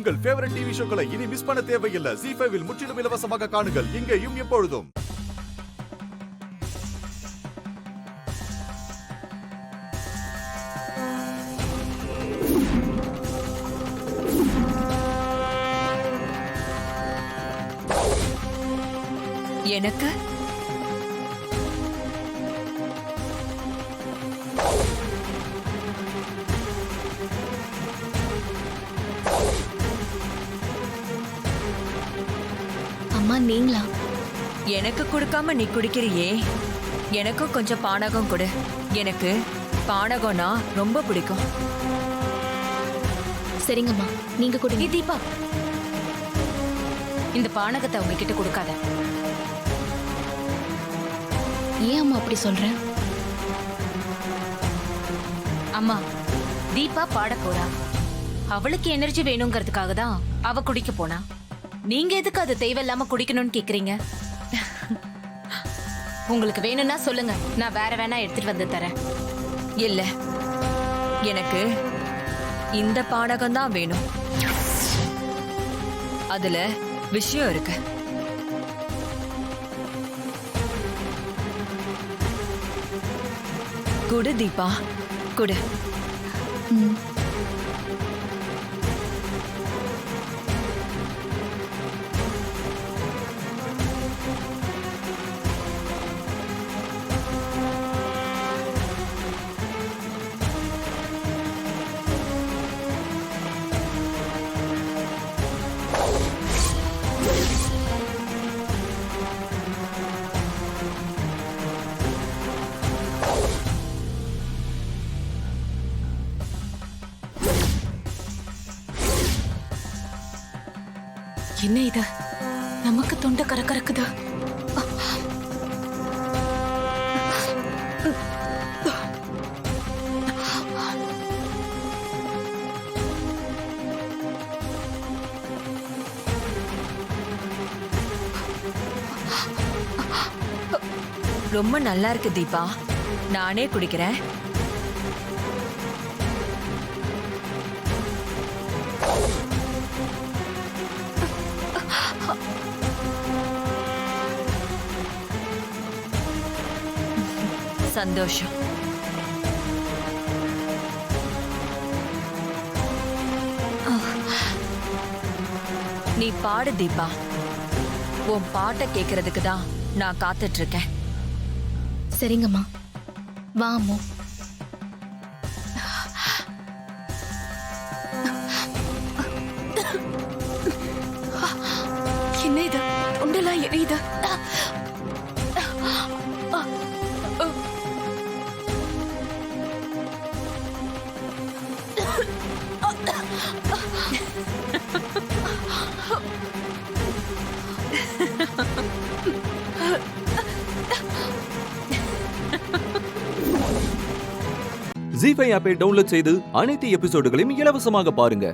உங்கள் favourite TV ஷோக்களை இனி miss பண்ண தேவையில்லை. ZEE5 இல் முற்றிலும் இலவசமாக காணுங்கள். இங்கேயும் எப்பொழுதும். எனக்கு அம்மா நீங்களா? எனக்கு கொடுக்காம நீ குடிக்கிறியே, எனக்கும் கொஞ்சம் பானகம் கொடு. எனக்கு பானகம்னா ரொம்ப பிடிக்கும். சரிங்கம்மா, நீங்க குடிங்க. தீபா, இந்த பானகத்தை உங்ககிட்ட கொடுக்காத. ஏன் அம்மா அப்படி சொல்றேன்? அம்மா, தீபா பாட போறா. அவளுக்கு எனர்ஜி வேணுங்கிறதுக்காக தான் அவ குடிக்க போனா. நீங்க எதுக்கு அது தேவையில்லாம குடிக்கணும்னு கேக்குறீங்க? உங்களுக்கு வேணும்னா சொல்லுங்க, நான் வேற வேணா எடுத்துட்டு வந்து தரேன். இல்ல, எனக்கு இந்த பானகம் தான் வேணும். அதுல விஷயம் இருக்கு. குடு தீபா, குடு. என்ன இது? நமக்கு தொண்டை கரக்கரக்குது. ரொம்ப நல்லா இருக்கு தீபா, நானே குடிக்கிறேன். சந்தோஷம். நீ பாடு தீபா. உன் பாட்டை கேட்கறதுக்கு தான் நான் காத்துட்டு இருக்கேன். சரிங்கம்மா, வா அம்மோ. என்ன இது? தொண்டெல்லாம் எரியுது. ZEE5 ஆப்பை டவுன்லோட் செய்து அனைத்து எபிசோடுகளையும் இலவசமாக பாருங்க.